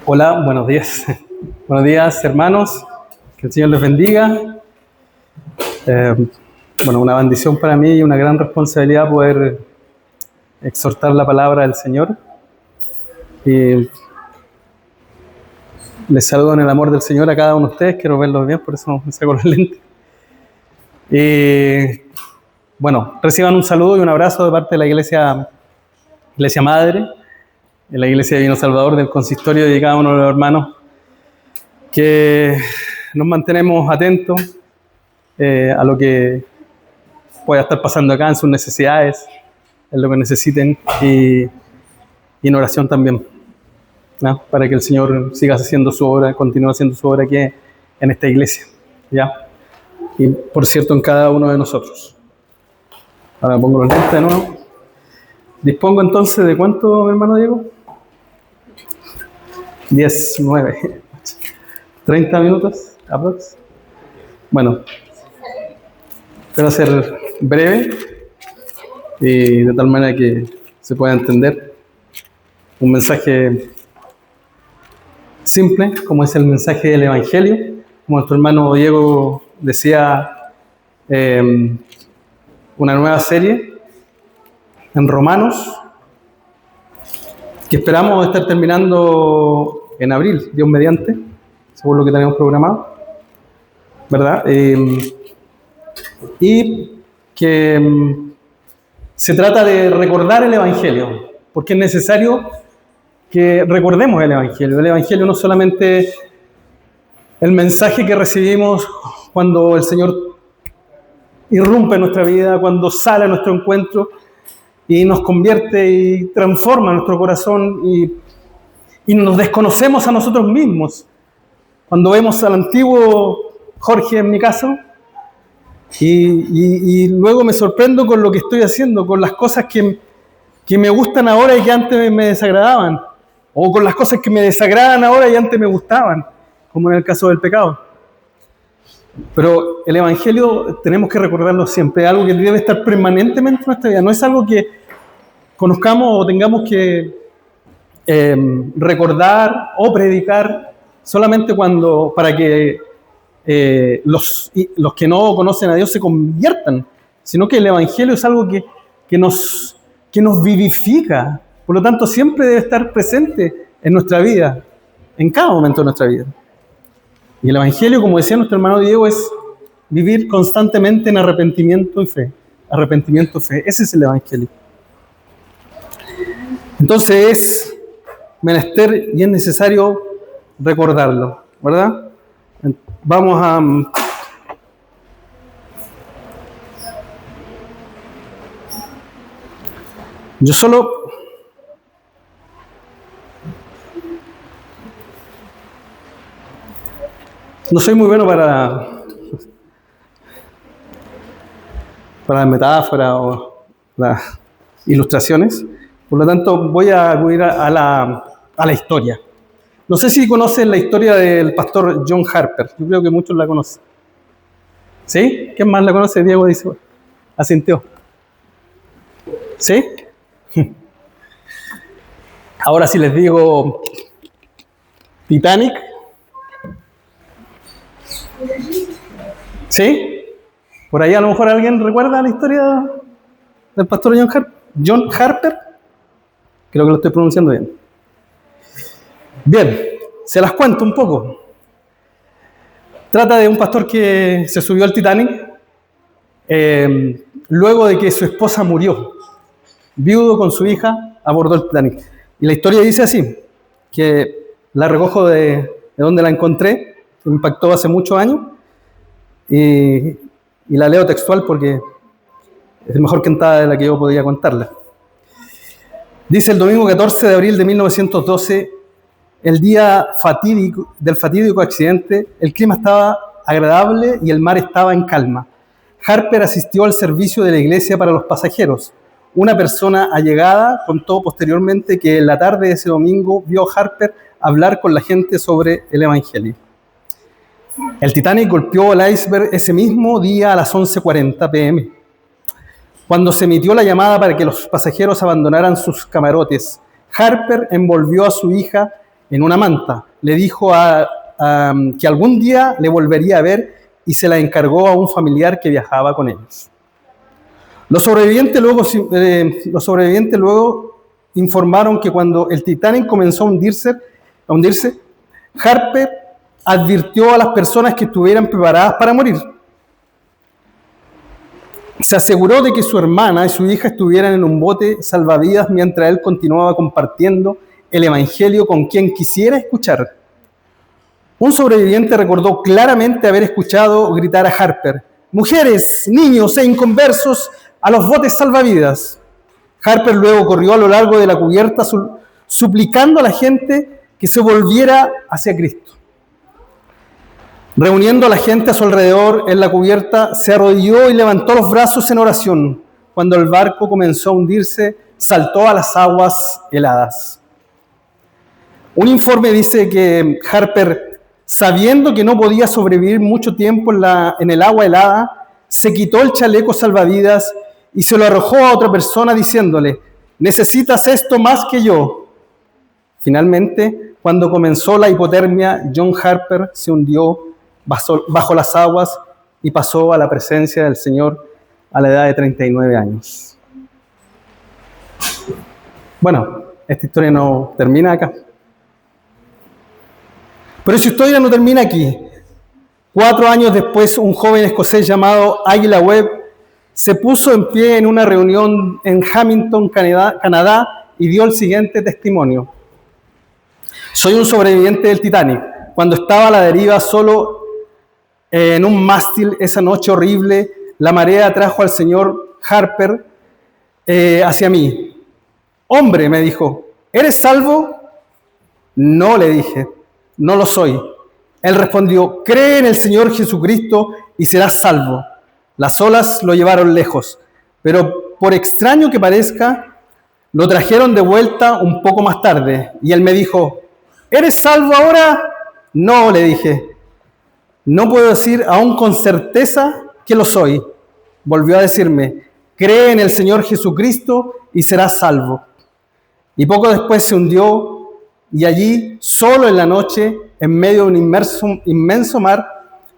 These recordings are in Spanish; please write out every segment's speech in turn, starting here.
Hola, buenos días. Buenos días, hermanos. Que el Señor les bendiga. Una bendición para mí y una gran responsabilidad poder exhortar la palabra del Señor. Y les saludo en el amor del Señor a cada uno de ustedes. Quiero verlos bien, por eso me saco los lentes. Reciban un saludo y un abrazo de parte de la Iglesia Madre, de la Iglesia Divino Salvador, del consistorio de cada uno de los hermanos, que nos mantenemos atentos a lo que pueda estar pasando acá, en sus necesidades, en lo que necesiten, y en oración también, ¿no? Para que el Señor siga haciendo su obra, continúe haciendo su obra aquí en esta iglesia, ¿ya? Y por cierto, en cada uno de nosotros. Ahora pongo los lentes de nuevo. Dispongo entonces de ¿cuánto, mi hermano Diego? 10, 9, 30 minutos, aprox. Bueno, espero ser breve y de tal manera que se pueda entender. Un mensaje simple, como es el mensaje del Evangelio. Como nuestro hermano Diego decía, una nueva serie en Romanos, que esperamos estar terminando en abril, Dios mediante, según lo que tenemos programado, ¿verdad? Y que se trata de recordar el Evangelio, porque es necesario que recordemos el Evangelio. El Evangelio no es solamente el mensaje que recibimos cuando el Señor irrumpe en nuestra vida, cuando sale a nuestro encuentro y nos convierte y transforma nuestro corazón y nos desconocemos a nosotros mismos. Cuando vemos al antiguo Jorge, en mi caso, y luego me sorprendo con lo que estoy haciendo, con las cosas que me gustan ahora y que antes me desagradaban, o con las cosas que me desagradan ahora y antes me gustaban, como en el caso del pecado. Pero el Evangelio tenemos que recordarlo siempre, es algo que debe estar permanentemente en nuestra vida, no es algo que conozcamos o tengamos que recordar o predicar solamente para que los que no conocen a Dios se conviertan, sino que el Evangelio es algo que nos vivifica, por lo tanto siempre debe estar presente en nuestra vida, en cada momento de nuestra vida. Y el Evangelio, como decía nuestro hermano Diego, es vivir constantemente en arrepentimiento y fe. Arrepentimiento y fe, ese es el Evangelio. Entonces es menester y es necesario recordarlo, ¿verdad? Vamos a... Yo solo... No soy muy bueno para las metáforas o las ilustraciones, por lo tanto voy a acudir a la historia. No sé si conocen la historia del pastor John Harper, yo creo que muchos la conocen. ¿Sí? ¿Quién más la conoce? Diego dice, asintió. ¿Sí? Ahora si les digo Titanic. ¿Sí? Por ahí a lo mejor alguien recuerda la historia del pastor John Harper. Creo que lo estoy pronunciando bien. Bien, se las cuento un poco. Trata de un pastor que se subió al Titanic luego de que su esposa murió. Viudo con su hija, abordó el Titanic. Y la historia dice así, que la recojo de donde la encontré, que me impactó hace muchos años, y la leo textual porque es mejor cantada de la que yo podía contarla. Dice: el domingo 14 de abril de 1912, el día del fatídico accidente, el clima estaba agradable y el mar estaba en calma. Harper asistió al servicio de la iglesia para los pasajeros. Una persona allegada contó posteriormente que en la tarde de ese domingo vio a Harper hablar con la gente sobre el Evangelio. El Titanic golpeó el iceberg ese mismo día a las 11:40 p.m. Cuando se emitió la llamada para que los pasajeros abandonaran sus camarotes, Harper envolvió a su hija en una manta. Le dijo que algún día le volvería a ver y se la encargó a un familiar que viajaba con ellos. Los sobrevivientes luego informaron que cuando el Titanic comenzó a hundirse, Harper advirtió a las personas que estuvieran preparadas para morir. Se aseguró de que su hermana y su hija estuvieran en un bote salvavidas mientras él continuaba compartiendo el Evangelio con quien quisiera escuchar. Un sobreviviente recordó claramente haber escuchado gritar a Harper: «Mujeres, niños e inconversos a los botes salvavidas». Harper luego corrió a lo largo de la cubierta suplicando a la gente que se volviera hacia Cristo. Reuniendo a la gente a su alrededor en la cubierta, se arrodilló y levantó los brazos en oración. Cuando el barco comenzó a hundirse, saltó a las aguas heladas. Un informe dice que Harper, sabiendo que no podía sobrevivir mucho tiempo en el agua helada, se quitó el chaleco salvavidas y se lo arrojó a otra persona diciéndole: «Necesitas esto más que yo». Finalmente, cuando comenzó la hipotermia, John Harper se hundió bajo las aguas y pasó a la presencia del Señor a la edad de 39 años. Bueno, esta historia no termina acá. Pero su historia no termina aquí. 4 años después, un joven escocés llamado Águila Webb se puso en pie en una reunión en Hamilton, Canadá, y dio el siguiente testimonio: «Soy un sobreviviente del Titanic. Cuando estaba a la deriva solo en un mástil esa noche horrible, la marea trajo al señor Harper hacia mí. «Hombre», me dijo, «¿eres salvo?» «No», le dije, «no lo soy». Él respondió: «Cree en el Señor Jesucristo y serás salvo». Las olas lo llevaron lejos, pero por extraño que parezca, lo trajeron de vuelta un poco más tarde. Y él me dijo: «¿Eres salvo ahora?» «No», le dije, «no puedo decir aún con certeza que lo soy». Volvió a decirme: «Cree en el Señor Jesucristo y serás salvo». Y poco después se hundió, y allí, solo en la noche, en medio de un inmenso mar,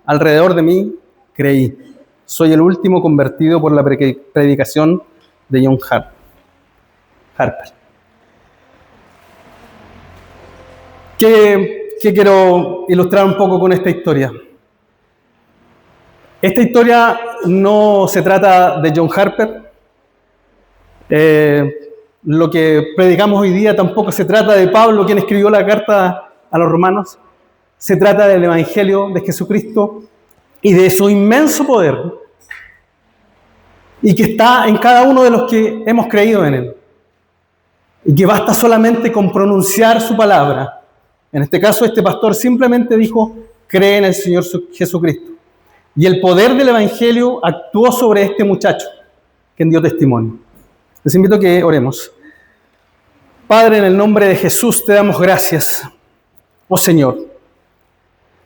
alrededor de mí, creí. Soy el último convertido por la predicación de John Harper. ¿Qué quiero ilustrar un poco con esta historia? Esta historia no se trata de John Harper. Lo que predicamos hoy día tampoco se trata de Pablo, quien escribió la carta a los romanos. Se trata del Evangelio de Jesucristo y de su inmenso poder, y que está en cada uno de los que hemos creído en Él, y que basta solamente con pronunciar su palabra. En este caso, este pastor simplemente dijo: «Cree en el Señor Jesucristo». Y el poder del Evangelio actuó sobre este muchacho, quien dio testimonio. Les invito a que oremos. Padre, en el nombre de Jesús te damos gracias, oh Señor.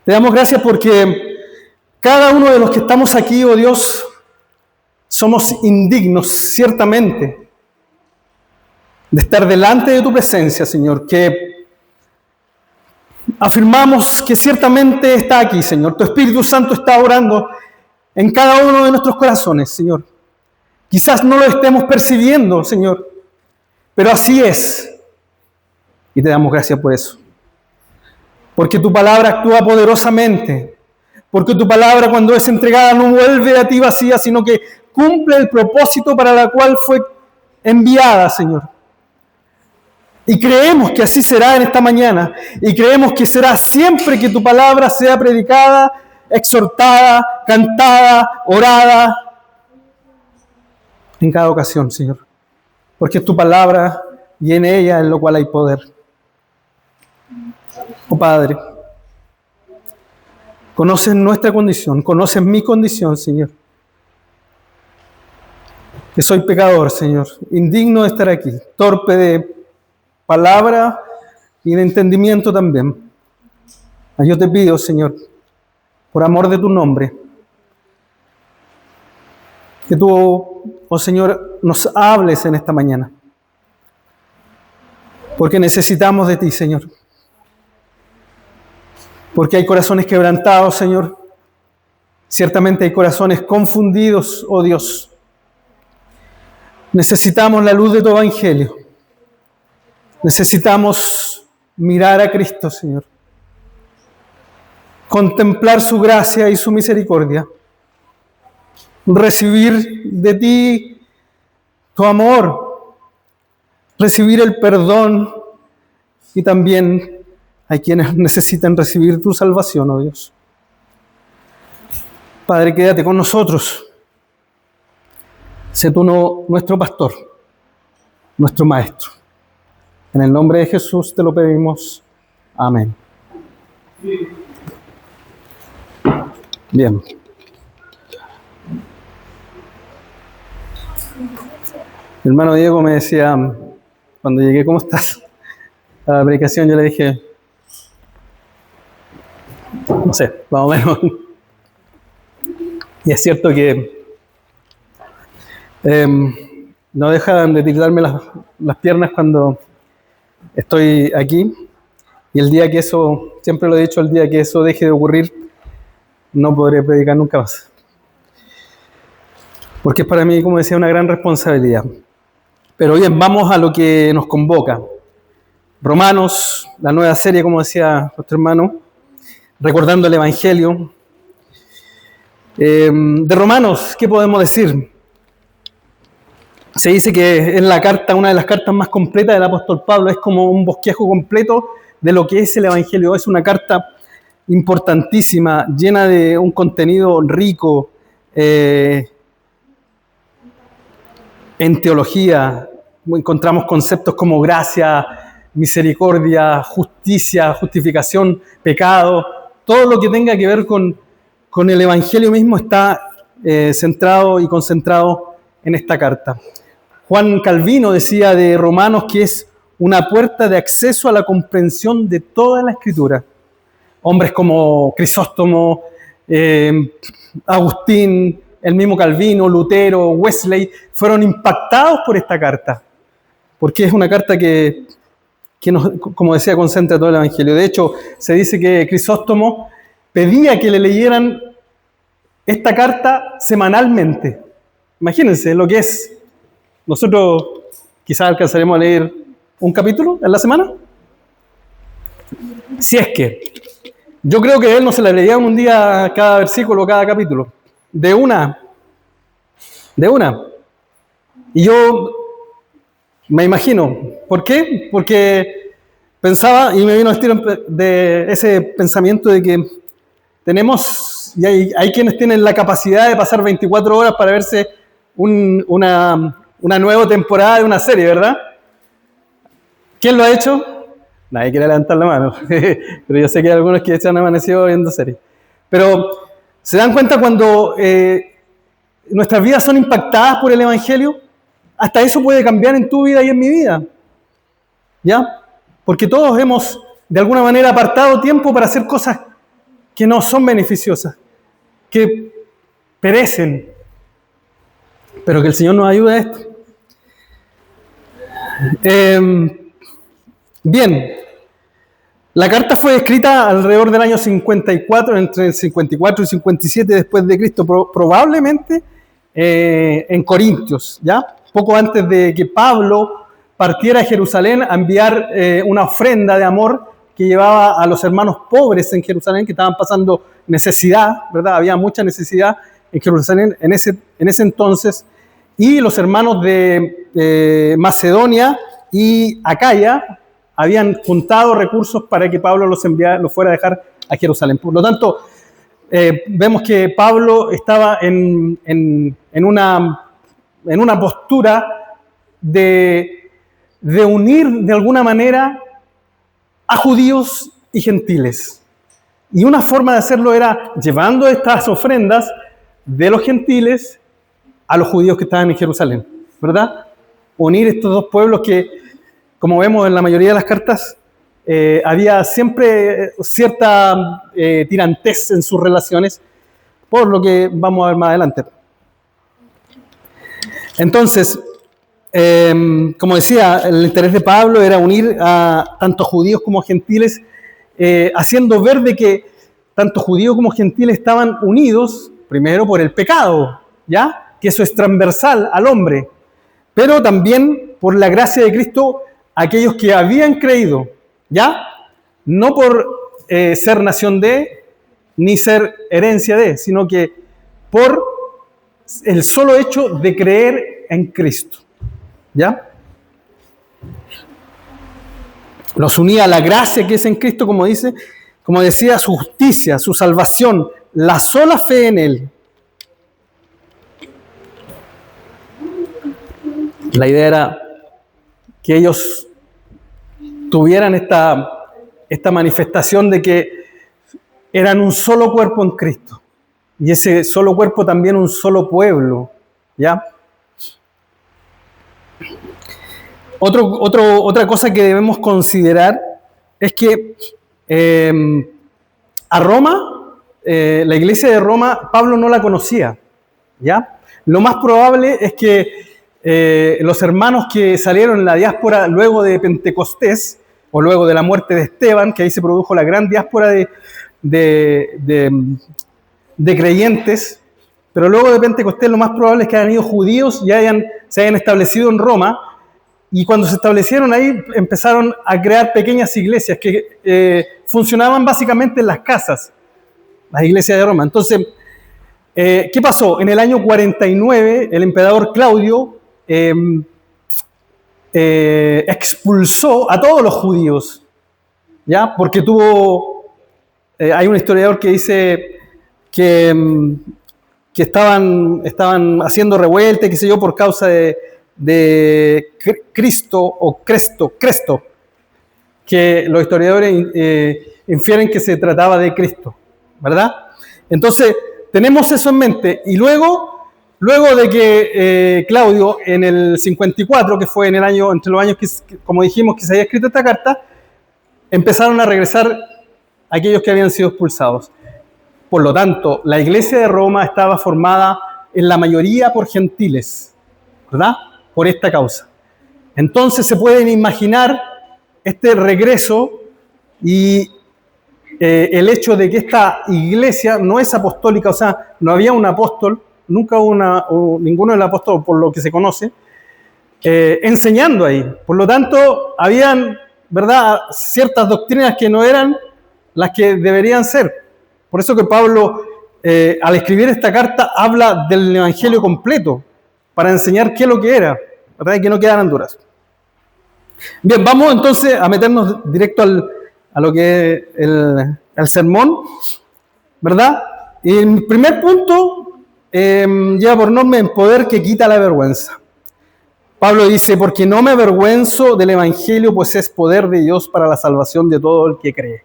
Te damos gracias porque cada uno de los que estamos aquí, oh Dios, somos indignos, ciertamente, de estar delante de tu presencia, Señor, que afirmamos que ciertamente está aquí, Señor. Tu Espíritu Santo está orando en cada uno de nuestros corazones, Señor. Quizás no lo estemos percibiendo, Señor, pero así es. Y te damos gracias por eso. Porque tu palabra actúa poderosamente. Porque tu palabra, cuando es entregada, no vuelve a ti vacía, sino que cumple el propósito para el cual fue enviada, Señor. Y creemos que así será en esta mañana. Y creemos que será siempre que tu palabra sea predicada, exhortada, cantada, orada, en cada ocasión, Señor. Porque es tu palabra y en ella en lo cual hay poder. Oh Padre, conoces nuestra condición, conoces mi condición, Señor. Que soy pecador, Señor, indigno de estar aquí, torpe de palabra y de entendimiento también. Yo te pido, Señor, por amor de tu nombre, que tú, oh Señor, nos hables en esta mañana. Porque necesitamos de ti, Señor. porque hay corazones quebrantados, Señor. Ciertamente hay corazones confundidos, oh Dios. Necesitamos la luz de tu evangelio. Necesitamos mirar a Cristo, Señor. Contemplar su gracia y su misericordia. Recibir de ti tu amor. Recibir el perdón. Y también hay quienes necesitan recibir tu salvación, oh Dios. Padre, quédate con nosotros. Sé tú nuestro pastor, nuestro maestro. En el nombre de Jesús te lo pedimos. Amén. Bien. Mi hermano Diego me decía, cuando llegué, ¿cómo estás? A la predicación yo le dije, no sé, más o menos. Y es cierto que no dejan de tiritarme las piernas cuando estoy aquí. Y el día que eso, siempre lo he dicho, el día que eso deje de ocurrir, no podré predicar nunca más. Porque es para mí, como decía, una gran responsabilidad. Pero bien, vamos a lo que nos convoca. Romanos, la nueva serie, como decía nuestro hermano, recordando el Evangelio. De Romanos, ¿qué podemos decir? Se dice que es la carta, una de las cartas más completas del apóstol Pablo, es como un bosquejo completo de lo que es el Evangelio. Es una carta importantísima, llena de un contenido rico en teología. Encontramos conceptos como gracia, misericordia, justicia, justificación, pecado. Todo lo que tenga que ver con el Evangelio mismo está centrado y concentrado en esta carta. Juan Calvino decía de Romanos que es una puerta de acceso a la comprensión de toda la Escritura. Hombres como Crisóstomo, Agustín, el mismo Calvino, Lutero, Wesley, fueron impactados por esta carta, porque es una carta que nos, como decía, concentra todo el Evangelio. De hecho, se dice que Crisóstomo pedía que le leyeran esta carta semanalmente. Imagínense lo que es. Nosotros quizás alcanzaremos a leer un capítulo en la semana. Si es que. Yo creo que él no se la leía un día cada versículo, cada capítulo. De una. Y yo me imagino. ¿Por qué? Porque pensaba, y me vino el tiro de ese pensamiento de que tenemos, y hay quienes tienen la capacidad de pasar 24 horas para verse una nueva temporada de una serie, ¿verdad? ¿Quién lo ha hecho? Nadie quiere levantar la mano, pero yo sé que hay algunos que se han amanecido viendo series. Pero ¿se dan cuenta cuando nuestras vidas son impactadas por el Evangelio? Hasta eso puede cambiar en tu vida y en mi vida, ¿ya? Porque todos hemos, de alguna manera, apartado tiempo para hacer cosas que no son beneficiosas, que perecen, pero que el Señor nos ayude a esto. Bien, la carta fue escrita alrededor del año 54, entre el 54 y 57 después de Cristo, probablemente en Corintios, ¿ya? Poco antes de que Pablo partiera a Jerusalén a enviar una ofrenda de amor que llevaba a los hermanos pobres en Jerusalén que estaban pasando necesidad, ¿verdad? Había mucha necesidad en Jerusalén en ese entonces, y los hermanos de Macedonia y Acaya habían juntado recursos para que Pablo los fuera a dejar a Jerusalén. Por lo tanto, vemos que Pablo estaba en una postura de unir de alguna manera a judíos y gentiles. Y una forma de hacerlo era llevando estas ofrendas de los gentiles a los judíos que estaban en Jerusalén, ¿verdad? Unir estos dos pueblos que, como vemos en la mayoría de las cartas, había siempre cierta tirantez en sus relaciones, por lo que vamos a ver más adelante. Entonces, como decía, el interés de Pablo era unir a tanto judíos como gentiles haciendo ver de que tanto judíos como gentiles estaban unidos, primero por el pecado, ¿ya? Que eso es transversal al hombre, pero también por la gracia de Cristo, aquellos que habían creído, ¿ya? No por ser nación de, ni ser herencia de, sino que por el solo hecho de creer en Cristo, ¿ya? Los unía a la gracia que es en Cristo, como decía, su justicia, su salvación, la sola fe en Él. La idea era que ellos tuvieran esta manifestación de que eran un solo cuerpo en Cristo. Y ese solo cuerpo también un solo pueblo, ¿ya? Otra cosa que debemos considerar es que a Roma, la iglesia de Roma, Pablo no la conocía, ¿ya? Lo más probable es que los hermanos que salieron en la diáspora luego de Pentecostés, o luego de la muerte de Esteban, que ahí se produjo la gran diáspora de creyentes, pero luego de Pentecostés lo más probable es que hayan ido judíos y se hayan establecido en Roma, y cuando se establecieron ahí empezaron a crear pequeñas iglesias que funcionaban básicamente en las casas, las iglesias de Roma. Entonces, ¿qué pasó? En el año 49 el emperador Claudio expulsó a todos los judíos, ¿ya? Porque hay un historiador que dice que estaban haciendo revuelta, qué sé yo, por causa de Cristo o Cresto, que los historiadores infieren que se trataba de Cristo, ¿verdad? Entonces, tenemos eso en mente, y luego de que Claudio, en el 54, que fue entre los años que, como dijimos, que se había escrito esta carta, empezaron a regresar aquellos que habían sido expulsados. Por lo tanto, la iglesia de Roma estaba formada en la mayoría por gentiles, ¿verdad? Por esta causa. Entonces se pueden imaginar este regreso y el hecho de que esta iglesia no es apostólica, o sea, no había un apóstol, nunca hubo ninguno del apóstol, por lo que se conoce, enseñando ahí. Por lo tanto, habían, ¿verdad?, ciertas doctrinas que no eran las que deberían ser. Por eso que Pablo, al escribir esta carta, habla del evangelio completo, para enseñar qué es lo que era, ¿verdad?, y que no quedaran duras. Bien, vamos entonces a meternos directo a lo que es el sermón, ¿verdad? Y el primer punto lleva por nombre el poder que quita la vergüenza. Pablo dice, porque no me avergüenzo del evangelio, pues es poder de Dios para la salvación de todo el que cree.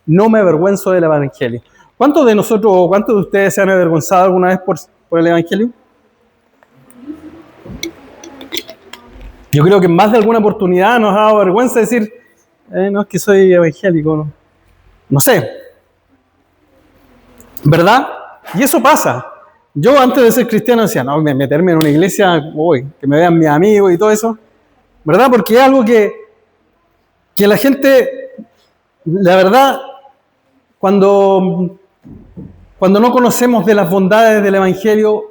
No me avergüenzo del evangelio. ¿Cuántos de nosotros o cuántos de ustedes se han avergonzado alguna vez por el evangelio? Yo creo que en más de alguna oportunidad nos ha dado vergüenza decir, no, es que soy evangélico, no sé, ¿verdad? Y eso pasa. Yo antes de ser cristiano decía, no, meterme en una iglesia, que me vean mis amigos y todo eso, ¿verdad? Porque es algo que la gente, la verdad, cuando no conocemos de las bondades del evangelio,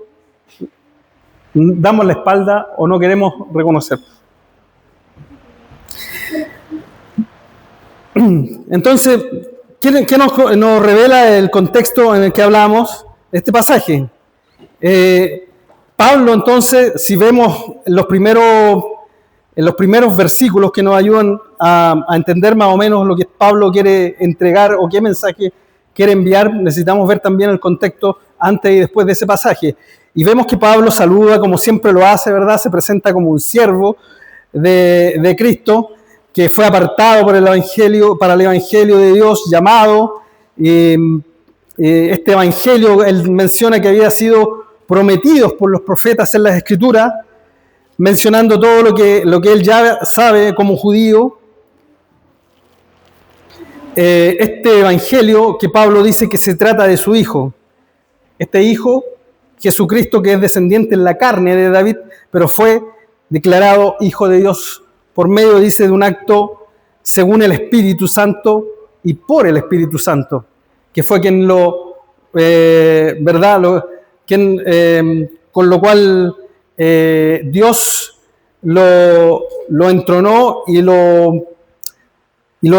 damos la espalda o no queremos reconocer. Entonces, ¿qué nos revela el contexto en el que hablamos este pasaje? Pablo, entonces, si vemos en los primeros versículos que nos ayudan a entender más o menos lo que Pablo quiere entregar o qué mensaje quiere enviar, necesitamos ver también el contexto antes y después de ese pasaje. Y vemos que Pablo saluda como siempre lo hace, ¿verdad? Se presenta como un siervo de Cristo, que fue apartado para el evangelio de Dios, llamado. Este evangelio, él menciona que había sido prometido por los profetas en las Escrituras, mencionando todo lo que él ya sabe como judío. Este evangelio que Pablo dice que se trata de su Hijo. Este Hijo, Jesucristo, que es descendiente en la carne de David, pero fue declarado Hijo de Dios por medio, dice, de un acto según el Espíritu Santo y por el Espíritu Santo, que fue quien con lo cual Dios lo entronó y lo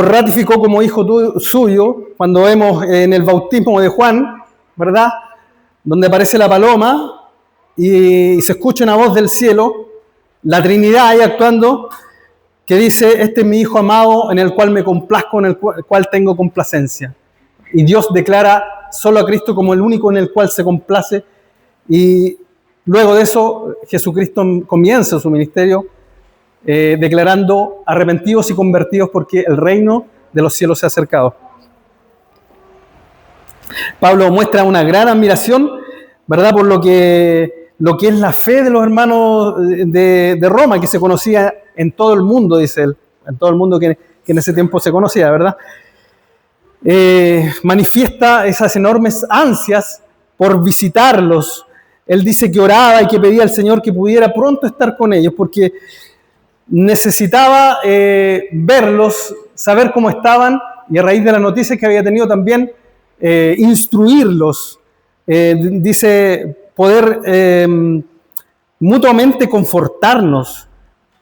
ratificó como hijo suyo, cuando vemos en el bautismo de Juan, ¿verdad? Donde aparece la paloma y se escucha una voz del cielo, la Trinidad ahí actuando, que dice: este es mi Hijo amado en el cual me complazco, en el cual tengo complacencia. Y Dios declara solo a Cristo como el único en el cual se complace, y luego de eso Jesucristo comienza su ministerio declarando: arrepentidos y convertidos porque el reino de los cielos se ha acercado. Pablo muestra una gran admiración, ¿verdad?, por lo que es la fe de los hermanos de Roma, que se conocía en todo el mundo, dice él, en todo el mundo que en ese tiempo se conocía, ¿verdad? Manifiesta esas enormes ansias por visitarlos. Él dice que oraba y que pedía al Señor que pudiera pronto estar con ellos, porque necesitaba verlos, saber cómo estaban, y a raíz de las noticias que había tenido también, instruirlos. Dice poder mutuamente confortarnos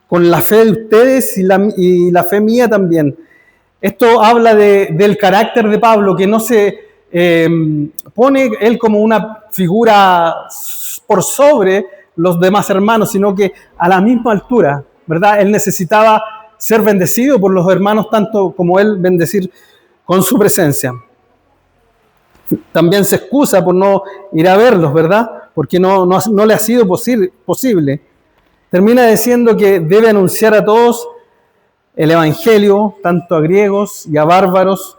con la fe de ustedes y la fe mía también. Esto habla del carácter de Pablo, que no se pone él como una figura por sobre los demás hermanos, sino que a la misma altura, ¿verdad? Él necesitaba ser bendecido por los hermanos, tanto como él bendecir con su presencia. También se excusa por no ir a verlos, ¿verdad? Porque no le ha sido posible. Termina diciendo que debe anunciar a todos el Evangelio, tanto a griegos y a bárbaros,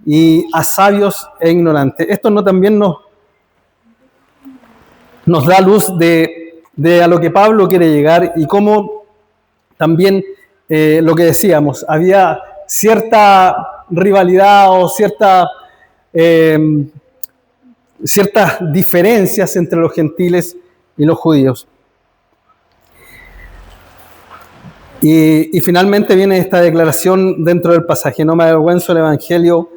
y a sabios e ignorantes. Esto también nos da luz de a lo que Pablo quiere llegar, y cómo también lo que decíamos, había cierta rivalidad o ciertas diferencias entre los gentiles y los judíos. Y finalmente viene esta declaración dentro del pasaje: no me avergüenzo del Evangelio,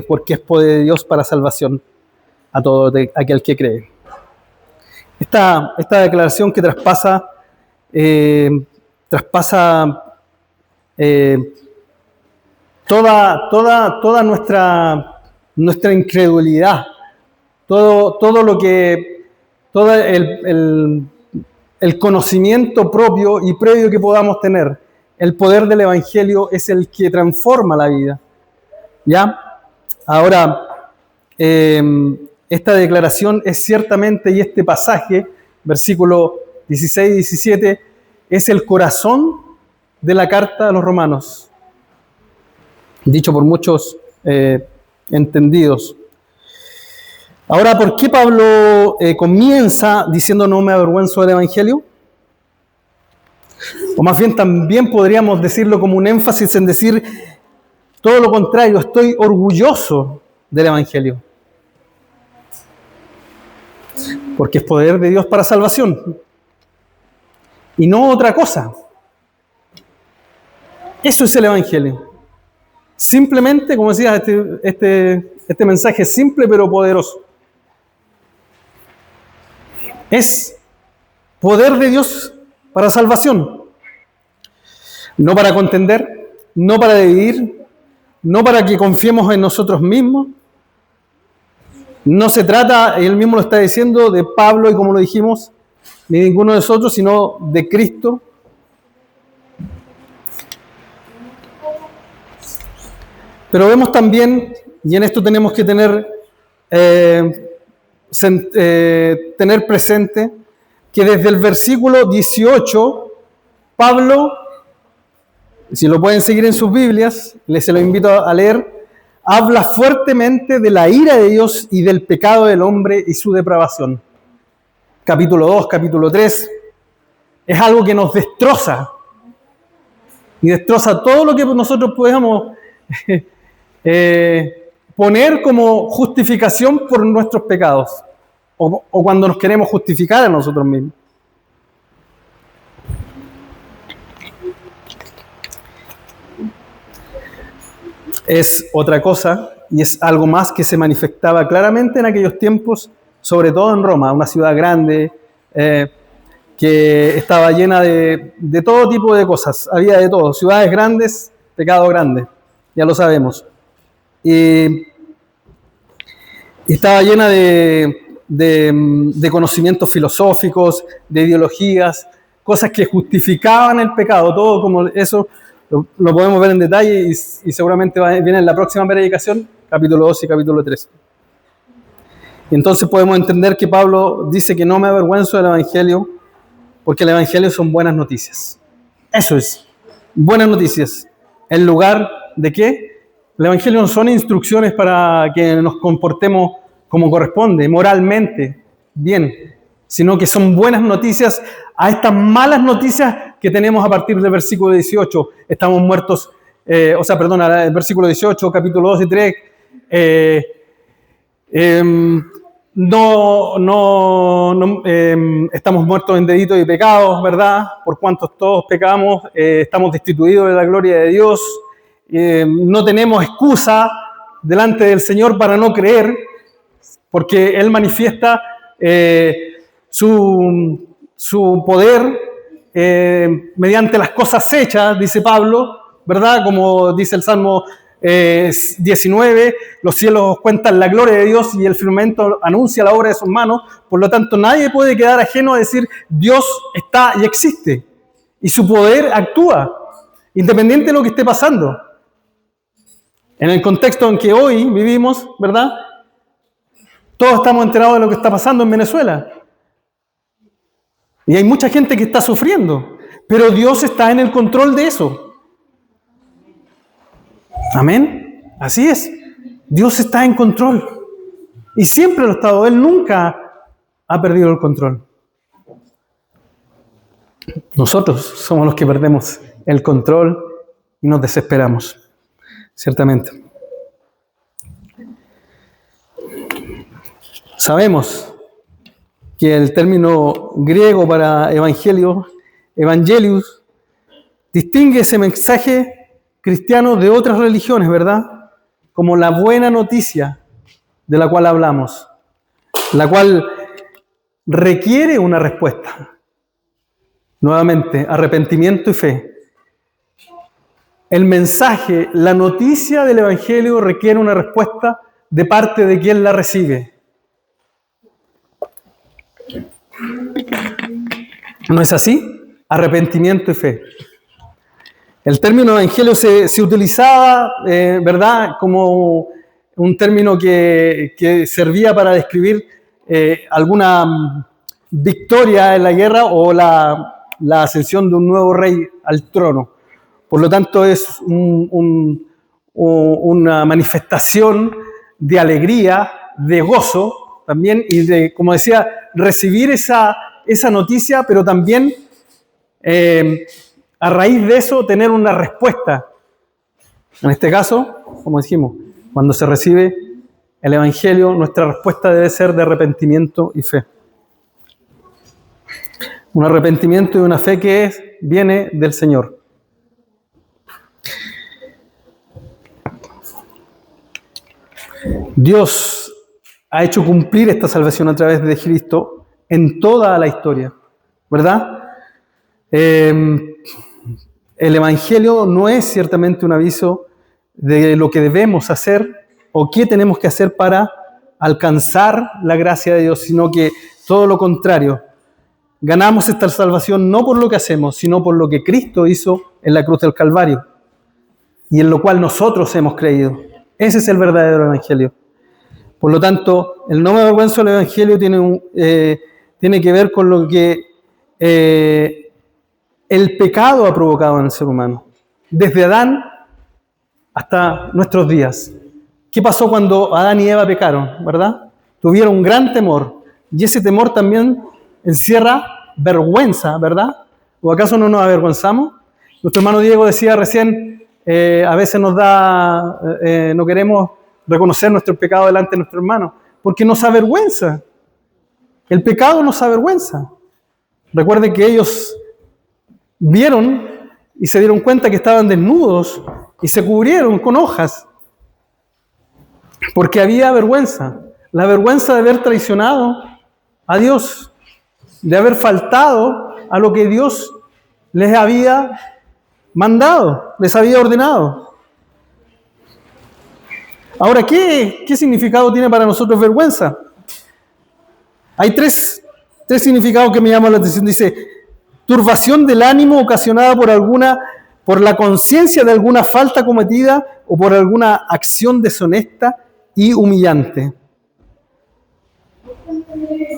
porque es poder de Dios para salvación a todo aquel que cree. Esta declaración que traspasa toda nuestra incredulidad, todo el conocimiento propio y previo que podamos tener. El poder del Evangelio es el que transforma la vida, ¿ya? Ahora, esta declaración es ciertamente, y este pasaje, versículo 16 y 17, es el corazón de la carta a los romanos, dicho por muchos entendidos. Ahora, ¿por qué Pablo comienza diciendo no me avergüenzo del Evangelio? O más bien también podríamos decirlo como un énfasis en decir todo lo contrario: estoy orgulloso del Evangelio. Porque es poder de Dios para salvación. Y no otra cosa. Eso es el Evangelio. Simplemente, como decía, este mensaje es simple pero poderoso. Es poder de Dios para salvación. No para contender, no para dividir, no para que confiemos en nosotros mismos. No se trata, y él mismo lo está diciendo, de Pablo, y como lo dijimos, ni de ninguno de nosotros, sino de Cristo. Pero vemos también, y en esto tenemos que tener presente, que desde el versículo 18, Pablo, si lo pueden seguir en sus Biblias, se lo invito a leer, habla fuertemente de la ira de Dios y del pecado del hombre y su depravación. Capítulo 2, capítulo 3, es algo que nos destroza, y destroza todo lo que nosotros podamos poner como justificación por nuestros pecados, o cuando nos queremos justificar a nosotros mismos. es otra cosa y es algo más que se manifestaba claramente en aquellos tiempos, sobre todo en Roma, una ciudad grande, que estaba llena de todo tipo de cosas, había de todo, ciudades grandes, pecado grande, ya lo sabemos. Y estaba llena de conocimientos filosóficos, de ideologías, cosas que justificaban el pecado, todo como eso lo podemos ver en detalle y seguramente viene en la próxima predicación, capítulo 2 y capítulo 3. Y entonces podemos entender que Pablo dice que no me avergüenzo del Evangelio, porque el Evangelio son buenas noticias. Eso es, buenas noticias. ¿En lugar de qué? El Evangelio no son instrucciones para que nos comportemos como corresponde, moralmente, bien, sino que son buenas noticias a estas malas noticias que tenemos a partir del versículo 18. Estamos muertos, el versículo 18, capítulo 2 y 3. Estamos muertos en delitos y pecados, ¿verdad? Por cuantos todos pecamos, estamos destituidos de la gloria de Dios. No tenemos excusa delante del Señor para no creer, porque Él manifiesta su poder mediante las cosas hechas, dice Pablo, ¿verdad? Como dice el Salmo 19, los cielos cuentan la gloria de Dios y el firmamento anuncia la obra de sus manos. Por lo tanto, nadie puede quedar ajeno a decir Dios está y existe. Y su poder actúa, independiente de lo que esté pasando. En el contexto en que hoy vivimos, ¿verdad? Todos estamos enterados de lo que está pasando en Venezuela. Y hay mucha gente que está sufriendo, pero Dios está en el control de eso. Amén. Así es. Dios está en control. Y siempre lo ha estado. Él nunca ha perdido el control. Nosotros somos los que perdemos el control y nos desesperamos. Ciertamente. Sabemos que el término griego para evangelio, evangelius, distingue ese mensaje cristiano de otras religiones, ¿verdad? Como la buena noticia de la cual hablamos, la cual requiere una respuesta. Nuevamente, arrepentimiento y fe. El mensaje, la noticia del Evangelio requiere una respuesta de parte de quien la recibe. ¿No es así? Arrepentimiento y fe. El término evangelio se utilizaba, ¿verdad?, como un término que servía para describir alguna victoria en la guerra o la ascensión de un nuevo rey al trono. Por lo tanto, es una manifestación de alegría, de gozo también y de, como decía, recibir esa noticia, pero también a raíz de eso tener una respuesta. En este caso, como dijimos, cuando se recibe el Evangelio, nuestra respuesta debe ser de arrepentimiento y fe. Un arrepentimiento y una fe que viene del Señor. Dios ha hecho cumplir esta salvación a través de Cristo en toda la historia, ¿verdad? El Evangelio no es ciertamente un aviso de lo que debemos hacer o qué tenemos que hacer para alcanzar la gracia de Dios, sino que todo lo contrario. Ganamos esta salvación no por lo que hacemos, sino por lo que Cristo hizo en la cruz del Calvario y en lo cual nosotros hemos creído. Ese es el verdadero Evangelio. Por lo tanto, el no me avergüenzo del Evangelio tiene que ver con lo que el pecado ha provocado en el ser humano. Desde Adán hasta nuestros días. ¿Qué pasó cuando Adán y Eva pecaron, verdad? Tuvieron un gran temor. Y ese temor también encierra vergüenza, ¿verdad? ¿O acaso no nos avergonzamos? Nuestro hermano Diego decía recién, a veces nos da, no queremos reconocer nuestro pecado delante de nuestro hermano, porque nos avergüenza. El pecado nos avergüenza. Recuerden que ellos vieron y se dieron cuenta que estaban desnudos y se cubrieron con hojas Porque había vergüenza. La vergüenza de haber traicionado a Dios, de haber faltado a lo que Dios les había mandado, les había ordenado. Ahora, ¿qué significado tiene para nosotros vergüenza? Hay tres significados que me llaman la atención. Dice, turbación del ánimo ocasionada por la conciencia de alguna falta cometida o por alguna acción deshonesta y humillante.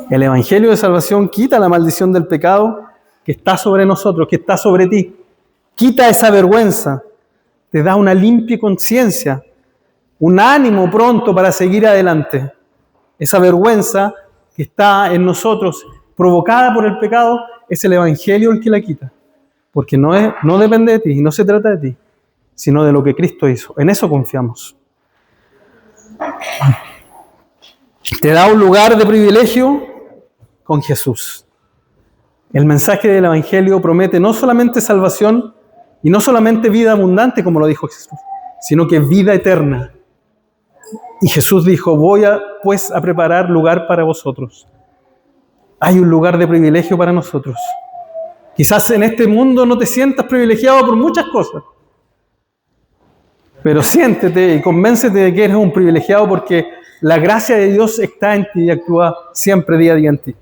El Evangelio de Salvación quita la maldición del pecado que está sobre nosotros, que está sobre ti. Quita esa vergüenza, te da una limpia conciencia, un ánimo pronto para seguir adelante. Esa vergüenza que está en nosotros, provocada por el pecado, es el Evangelio el que la quita. Porque no depende de ti, no se trata de ti, sino de lo que Cristo hizo. En eso confiamos. Te da un lugar de privilegio con Jesús. El mensaje del Evangelio promete no solamente salvación y no solamente vida abundante, como lo dijo Jesús, sino que vida eterna. Y Jesús dijo, voy pues a preparar lugar para vosotros. Hay un lugar de privilegio para nosotros. Quizás en este mundo no te sientas privilegiado por muchas cosas, pero siéntete y convéncete de que eres un privilegiado porque la gracia de Dios está en ti y actúa siempre día a día en ti.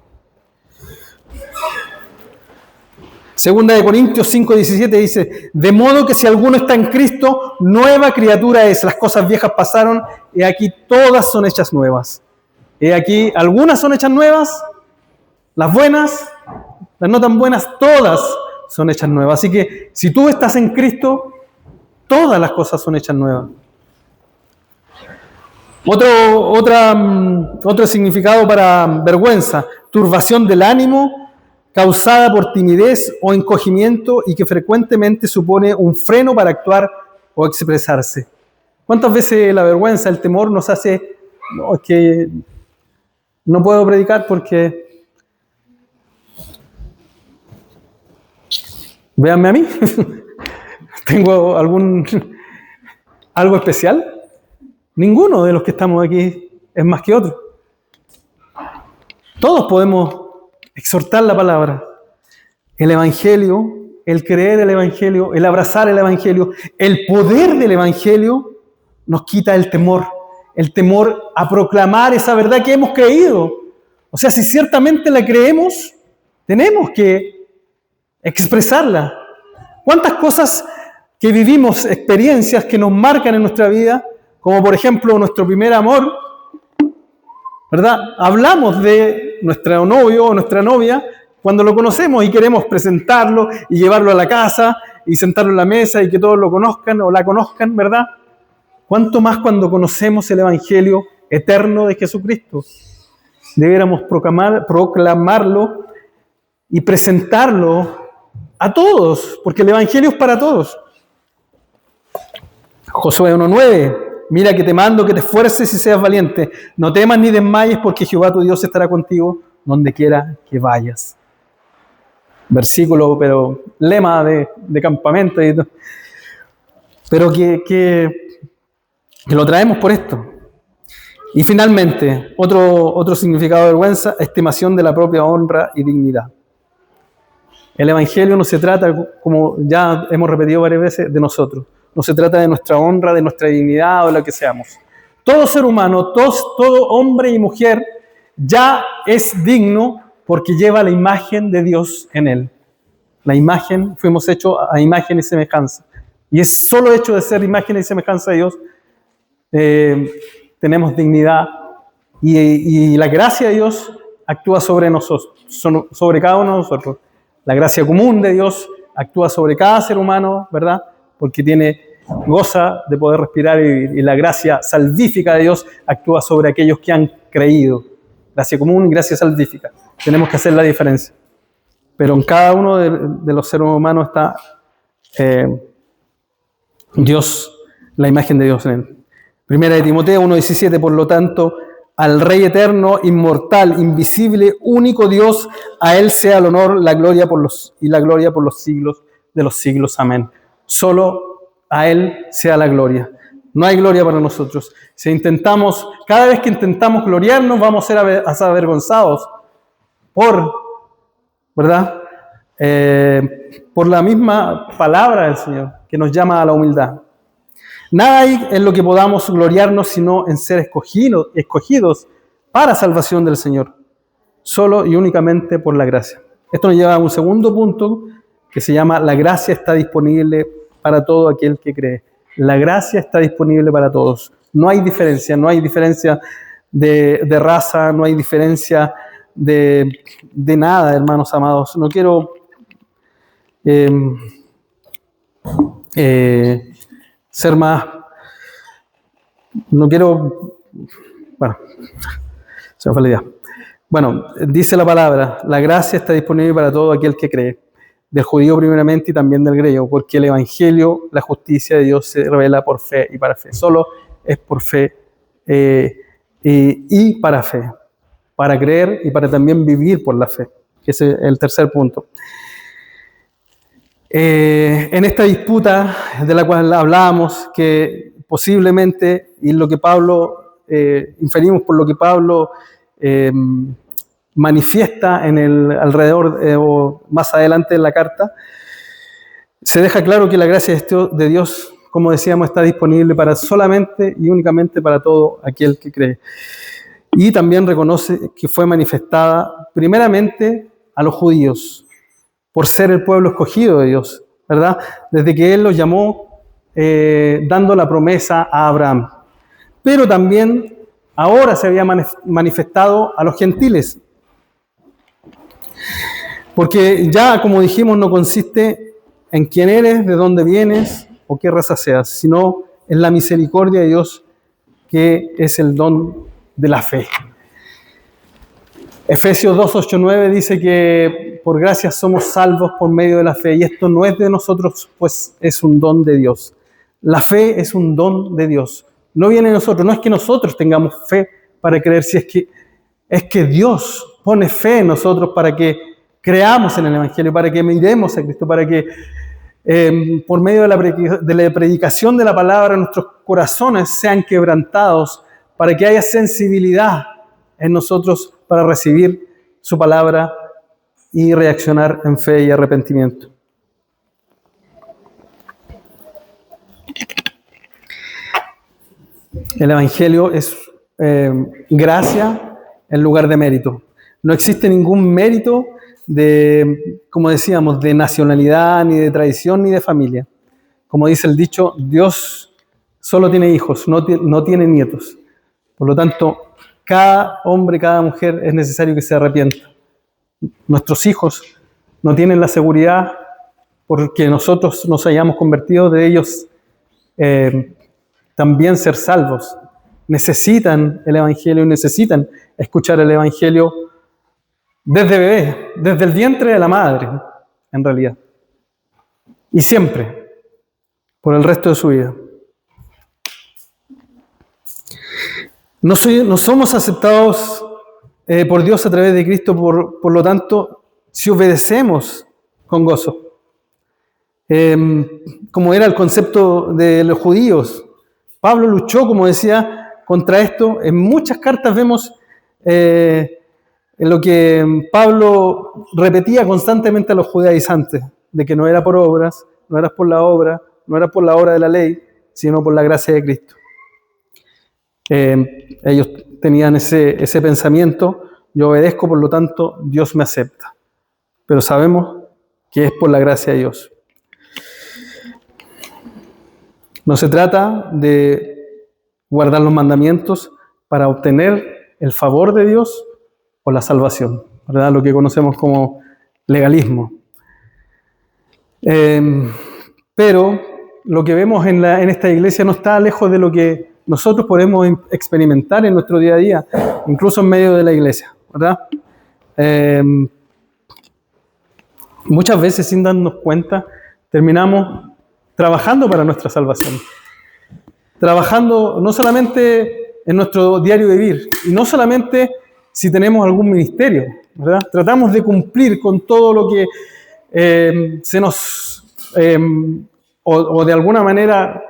Segunda de Corintios 5:17 dice, de modo que si alguno está en Cristo, nueva criatura es. Las cosas viejas pasaron, y aquí todas son hechas nuevas. Y aquí algunas son hechas nuevas, las buenas, las no tan buenas, todas son hechas nuevas. Así que si tú estás en Cristo, todas las cosas son hechas nuevas. Otro significado para vergüenza, turbación del ánimo, causada por timidez o encogimiento y que frecuentemente supone un freno para actuar o expresarse. ¿Cuántas veces la vergüenza, el temor nos hace, no, es que no puedo predicar porque... Véanme a mí, ¿tengo algo especial? Ninguno de los que estamos aquí es más que otro. Todos podemos exhortar la palabra. El Evangelio, el creer el Evangelio, el abrazar el Evangelio, el poder del Evangelio nos quita el temor a proclamar esa verdad que hemos creído. O sea, si ciertamente la creemos, tenemos que expresarla. ¿Cuántas cosas que vivimos, experiencias que nos marcan en nuestra vida, como por ejemplo nuestro primer amor, ¿verdad? Hablamos de nuestro novio o nuestra novia cuando lo conocemos y queremos presentarlo y llevarlo a la casa y sentarlo en la mesa y que todos lo conozcan o la conozcan, ¿verdad? ¿Cuánto más cuando conocemos el Evangelio eterno de Jesucristo? Debiéramos proclamarlo y presentarlo a todos, porque el Evangelio es para todos. Josué 1:9, mira que te mando que te esfuerces y seas valiente, no temas ni desmayes porque Jehová tu Dios estará contigo donde quiera que vayas. Versículo, pero lema de campamento, y todo. Pero que lo traemos por esto. Y finalmente, otro significado de vergüenza, estimación de la propia honra y dignidad. El Evangelio no se trata, como ya hemos repetido varias veces, de nosotros. No se trata de nuestra honra, de nuestra dignidad o de lo que seamos. Todo ser humano, todo hombre y mujer ya es digno porque lleva la imagen de Dios en él. La imagen, fuimos hechos a imagen y semejanza. Y es solo hecho de ser imagen y semejanza de Dios, tenemos dignidad y la gracia de Dios actúa sobre nosotros, sobre cada uno de nosotros. La gracia común de Dios actúa sobre cada ser humano, ¿verdad? Porque goza de poder respirar y la gracia salvífica de Dios actúa sobre aquellos que han creído. Gracia común y gracia salvífica. Tenemos que hacer la diferencia. Pero en cada uno de los seres humanos está Dios, la imagen de Dios en él. Primera de Timoteo 1:17, por lo tanto, al Rey eterno, inmortal, invisible, único Dios, a Él sea el honor, la gloria por los siglos de los siglos. Amén. Solo a Él sea la gloria. No hay gloria para nosotros. Cada vez que intentamos gloriarnos, vamos a ser avergonzados ¿verdad? Por la misma palabra del Señor, que nos llama a la humildad. Nada hay en lo que podamos gloriarnos, sino en ser escogidos para salvación del Señor, solo y únicamente por la gracia. Esto nos lleva a un segundo punto, que se llama: la gracia está disponible para todo aquel que cree. La gracia está disponible para todos. No hay diferencia de raza, no hay diferencia de nada, hermanos amados. No quiero ser más... No quiero... Bueno, se me fue la idea. Bueno, dice la palabra: la gracia está disponible para todo aquel que cree, del judío primeramente y también del griego, porque el evangelio, la justicia de Dios, se revela por fe y para fe. Solo es por fe y para fe, para creer y para también vivir por la fe, que es el tercer punto. En esta disputa de la cual hablábamos, que posiblemente, y lo que Pablo, inferimos por lo que Pablo manifiesta en el alrededor o más adelante en la carta, se deja claro que la gracia de Dios, como decíamos, está disponible para solamente y únicamente para todo aquel que cree. Y también reconoce que fue manifestada primeramente a los judíos, por ser el pueblo escogido de Dios, ¿verdad? Desde que Él los llamó, dando la promesa a Abraham. Pero también ahora se había manifestado a los gentiles. Porque ya, como dijimos, no consiste en quién eres, de dónde vienes o qué raza seas, sino en la misericordia de Dios, que es el don de la fe. Efesios 2, 8, 9 dice que por gracia somos salvos por medio de la fe, y esto no es de nosotros, pues es un don de Dios. La fe es un don de Dios. No viene de nosotros, no es que nosotros tengamos fe para creer, si es que Dios pone fe en nosotros para que creamos en el Evangelio, para que miremos a Cristo, para que por medio de la predicación de la palabra nuestros corazones sean quebrantados, para que haya sensibilidad en nosotros para recibir su palabra y reaccionar en fe y arrepentimiento. El Evangelio es gracia en lugar de mérito. No existe ningún mérito como decíamos, de nacionalidad, ni de tradición, ni de familia. Como dice el dicho, Dios solo tiene hijos, no tiene nietos. Por lo tanto, cada hombre, cada mujer es necesario que se arrepienta. Nuestros hijos no tienen la seguridad porque nosotros nos hayamos convertido de ellos también ser salvos. Necesitan el Evangelio, necesitan escuchar el Evangelio desde bebé, desde el vientre de la madre, en realidad. Y siempre, por el resto de su vida. No somos aceptados por Dios a través de Cristo, por lo tanto, si obedecemos con gozo. Como era el concepto de los judíos, Pablo luchó, como decía, contra esto. En muchas cartas vemos en lo que Pablo repetía constantemente a los judaizantes, de que no era por obras, no era por la obra, no era por la obra de la ley, sino por la gracia de Cristo. Ellos tenían ese pensamiento: yo obedezco, por lo tanto Dios me acepta. Pero sabemos que es por la gracia de Dios. No se trata de guardar los mandamientos para obtener el favor de Dios o la salvación, ¿verdad? Lo que conocemos como legalismo. Pero lo que vemos en esta iglesia no está lejos de lo que nosotros podemos experimentar en nuestro día a día, incluso en medio de la iglesia, ¿verdad? Muchas veces, sin darnos cuenta, terminamos trabajando para nuestra salvación. Trabajando no solamente en nuestro diario vivir, y no solamente si tenemos algún ministerio, ¿verdad? Tratamos de cumplir con todo lo que se nos, o de alguna manera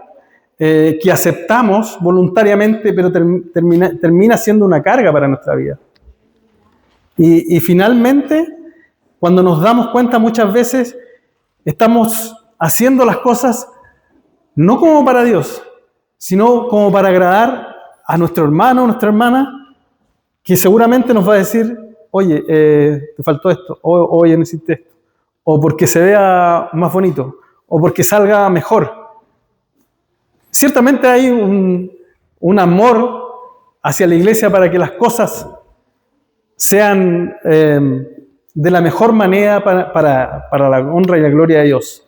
que aceptamos voluntariamente, pero termina siendo una carga para nuestra vida. Y finalmente, cuando nos damos cuenta muchas veces, estamos haciendo las cosas no como para Dios, sino como para agradar a nuestro hermano o nuestra hermana, que seguramente nos va a decir, oye, te faltó esto, o oye, no hiciste esto, o porque se vea más bonito, o porque salga mejor. Ciertamente hay un amor hacia la iglesia para que las cosas sean de la mejor manera para la honra y la gloria de Dios.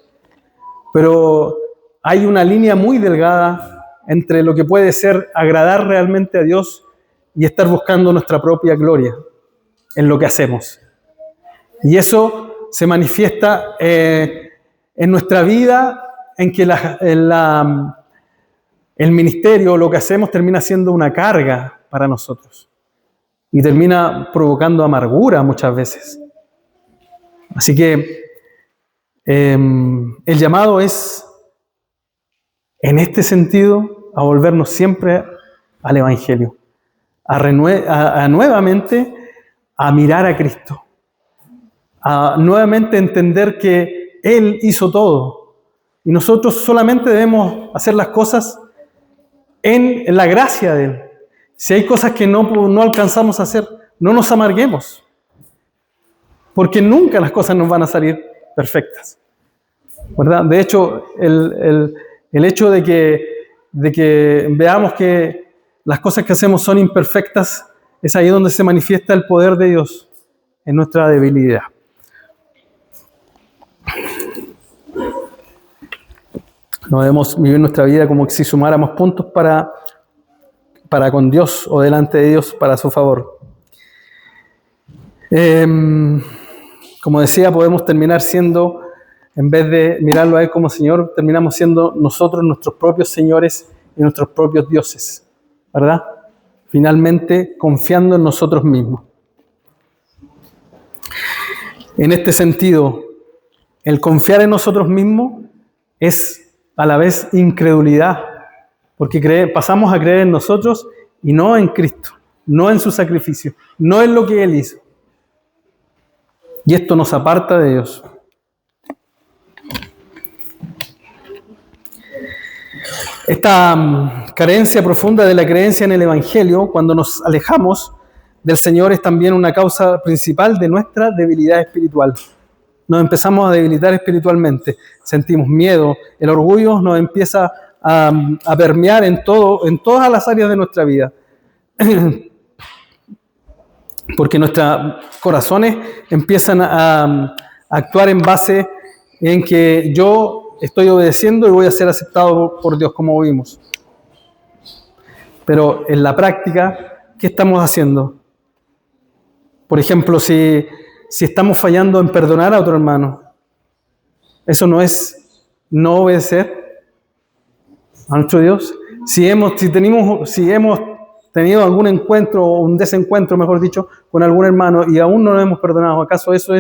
Pero hay una línea muy delgada entre lo que puede ser agradar realmente a Dios y estar buscando nuestra propia gloria en lo que hacemos. Y eso se manifiesta en nuestra vida, en que el ministerio, lo que hacemos, termina siendo una carga para nosotros. Y termina provocando amargura muchas veces. Así que el llamado es, en este sentido, a volvernos siempre al Evangelio, a nuevamente a mirar a Cristo, a nuevamente entender que Él hizo todo y nosotros solamente debemos hacer las cosas en la gracia de Él. Si hay cosas que no alcanzamos a hacer, no nos amarguemos, porque nunca las cosas nos van a salir perfectas, ¿verdad? De hecho, el hecho de que veamos que las cosas que hacemos son imperfectas, es ahí donde se manifiesta el poder de Dios en nuestra debilidad. No debemos vivir nuestra vida como si sumáramos puntos para con Dios o delante de Dios para su favor. Como decía, podemos terminar siendo, en vez de mirarlo a Él como Señor, terminamos siendo nosotros nuestros propios señores y nuestros propios dioses, ¿verdad? Finalmente, confiando en nosotros mismos. En este sentido, el confiar en nosotros mismos es a la vez incredulidad, porque pasamos a creer en nosotros y no en Cristo, no en su sacrificio, no en lo que Él hizo. Y esto nos aparta de Dios. Esta carencia profunda de la creencia en el Evangelio, cuando nos alejamos del Señor, es también una causa principal de nuestra debilidad espiritual. Nos empezamos a debilitar espiritualmente, sentimos miedo, el orgullo nos empieza a permear en todas las áreas de nuestra vida. Porque nuestros corazones empiezan a actuar en base en que yo estoy obedeciendo y voy a ser aceptado por Dios, como vimos. Pero en la práctica, ¿qué estamos haciendo? Por ejemplo, si estamos fallando en perdonar a otro hermano, eso no es no obedecer a nuestro Dios. Si hemos tenido algún encuentro o un desencuentro, mejor dicho, con algún hermano y aún no lo hemos perdonado, ¿acaso eso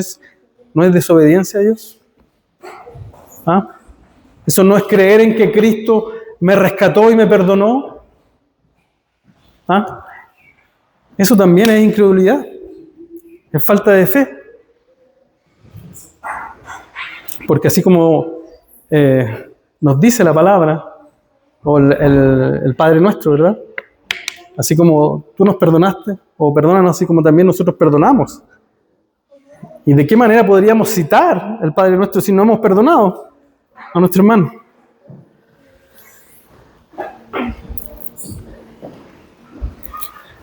no es desobediencia a Dios? ¿Ah? ¿Eso no es creer en que Cristo me rescató y me perdonó? ¿Ah? Eso también es incredulidad, es falta de fe. Porque así como nos dice la palabra, o el Padre Nuestro, ¿verdad? Así como tú nos perdonaste, o perdónanos así como también nosotros perdonamos. ¿Y de qué manera podríamos citar el Padre Nuestro si no hemos perdonado a nuestro hermano?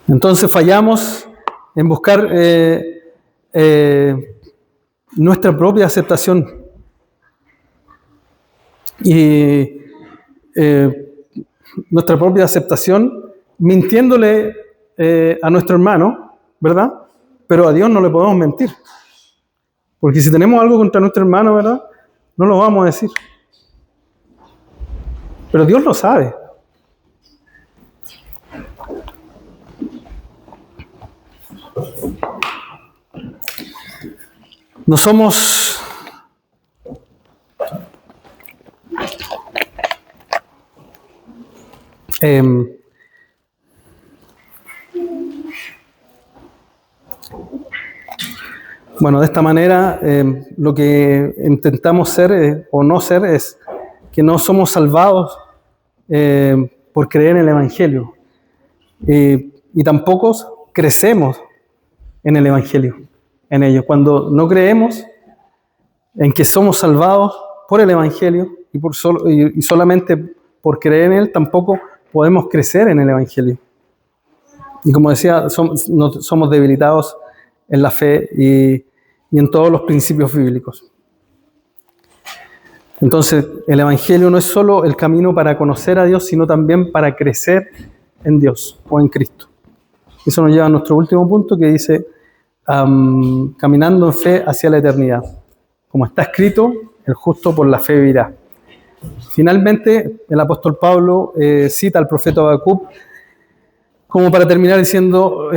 Entonces fallamos en buscar nuestra propia aceptación. Y nuestra propia aceptación mintiéndole a nuestro hermano, ¿verdad? Pero a Dios no le podemos mentir. Porque si tenemos algo contra nuestro hermano, ¿verdad? No lo vamos a decir. Pero Dios lo sabe. No somos Eh, bueno, de esta manera lo que intentamos ser o no ser es que no somos salvados por creer en el Evangelio. Y tampoco crecemos en el Evangelio, en ello. Cuando no creemos en que somos salvados por el Evangelio y solamente por creer en él, tampoco podemos crecer en el Evangelio. Y como decía, somos debilitados en la fe y en todos los principios bíblicos. Entonces, el Evangelio no es solo el camino para conocer a Dios, sino también para crecer en Dios o en Cristo. Eso nos lleva a nuestro último punto que dice, caminando en fe hacia la eternidad. Como está escrito, el justo por la fe vivirá. Finalmente, el apóstol Pablo cita al profeta Habacuc como para terminar diciendo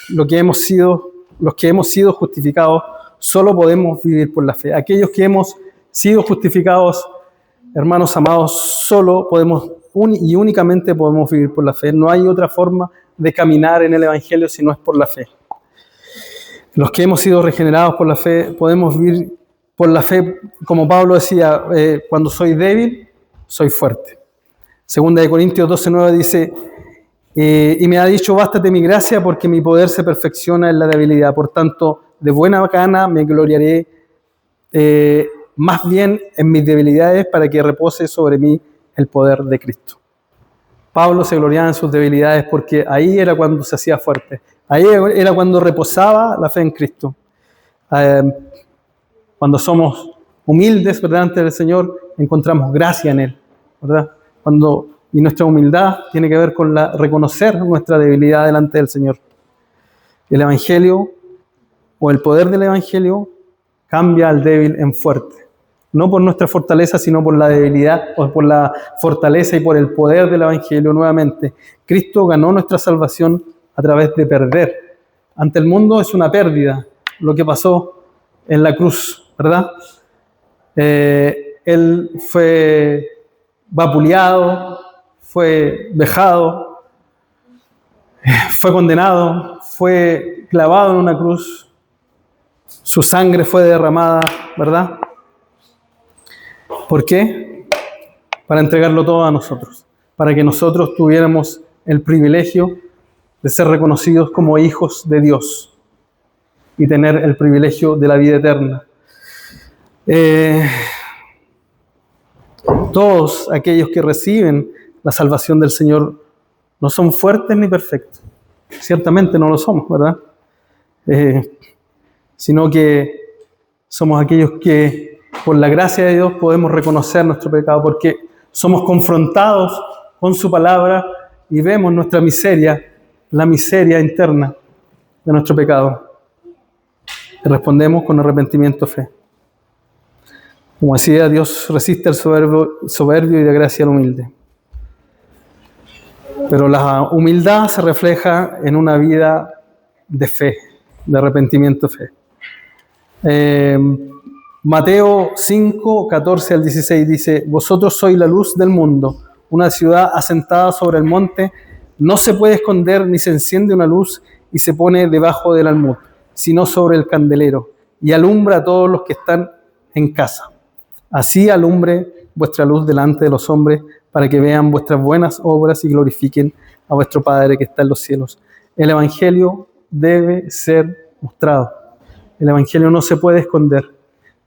los que hemos sido justificados, solo podemos vivir por la fe. Aquellos que hemos sido justificados, hermanos amados, solo podemos y únicamente podemos vivir por la fe. No hay otra forma de caminar en el Evangelio si no es por la fe. Los que hemos sido regenerados por la fe, podemos vivir por la fe, como Pablo decía, cuando soy débil, soy fuerte. Segunda de Corintios 12:9 dice, y me ha dicho, bástate mi gracia porque mi poder se perfecciona en la debilidad. Por tanto, de buena gana me gloriaré más bien en mis debilidades para que repose sobre mí el poder de Cristo. Pablo se gloriaba en sus debilidades porque ahí era cuando se hacía fuerte. Ahí era cuando reposaba la fe en Cristo. Cuando somos humildes, ¿verdad?, ante el Señor, encontramos gracia en Él, ¿verdad? Y nuestra humildad tiene que ver con reconocer nuestra debilidad delante del Señor. El Evangelio, o el poder del Evangelio, cambia al débil en fuerte. No por nuestra fortaleza, sino por la debilidad, o por la fortaleza y por el poder del Evangelio nuevamente. Cristo ganó nuestra salvación a través de perder. Ante el mundo es una pérdida lo que pasó en la cruz, ¿verdad? Él fue vapuleado, fue vejado, fue condenado, fue clavado en una cruz, su sangre fue derramada, ¿verdad? ¿Por qué? Para entregarlo todo a nosotros, para que nosotros tuviéramos el privilegio de ser reconocidos como hijos de Dios y tener el privilegio de la vida eterna. Todos aquellos que reciben la salvación del Señor no son fuertes ni perfectos. Ciertamente no lo somos, ¿verdad? Sino que somos aquellos que por la gracia de Dios podemos reconocer nuestro pecado porque somos confrontados con su palabra y vemos nuestra miseria, la miseria interna de nuestro pecado. Y respondemos con arrepentimiento y fe. Como decía, Dios resiste al soberbio y da gracia al humilde. Pero la humildad se refleja en una vida de fe, de arrepentimiento y fe. Mateo 5, 14 al 16 dice, vosotros sois la luz del mundo, una ciudad asentada sobre el monte, no se puede esconder ni se enciende una luz y se pone debajo del almud, sino sobre el candelero, y alumbra a todos los que están en casa. Así alumbre vuestra luz delante de los hombres, para que vean vuestras buenas obras y glorifiquen a vuestro Padre que está en los cielos. El Evangelio debe ser mostrado. El Evangelio no se puede esconder.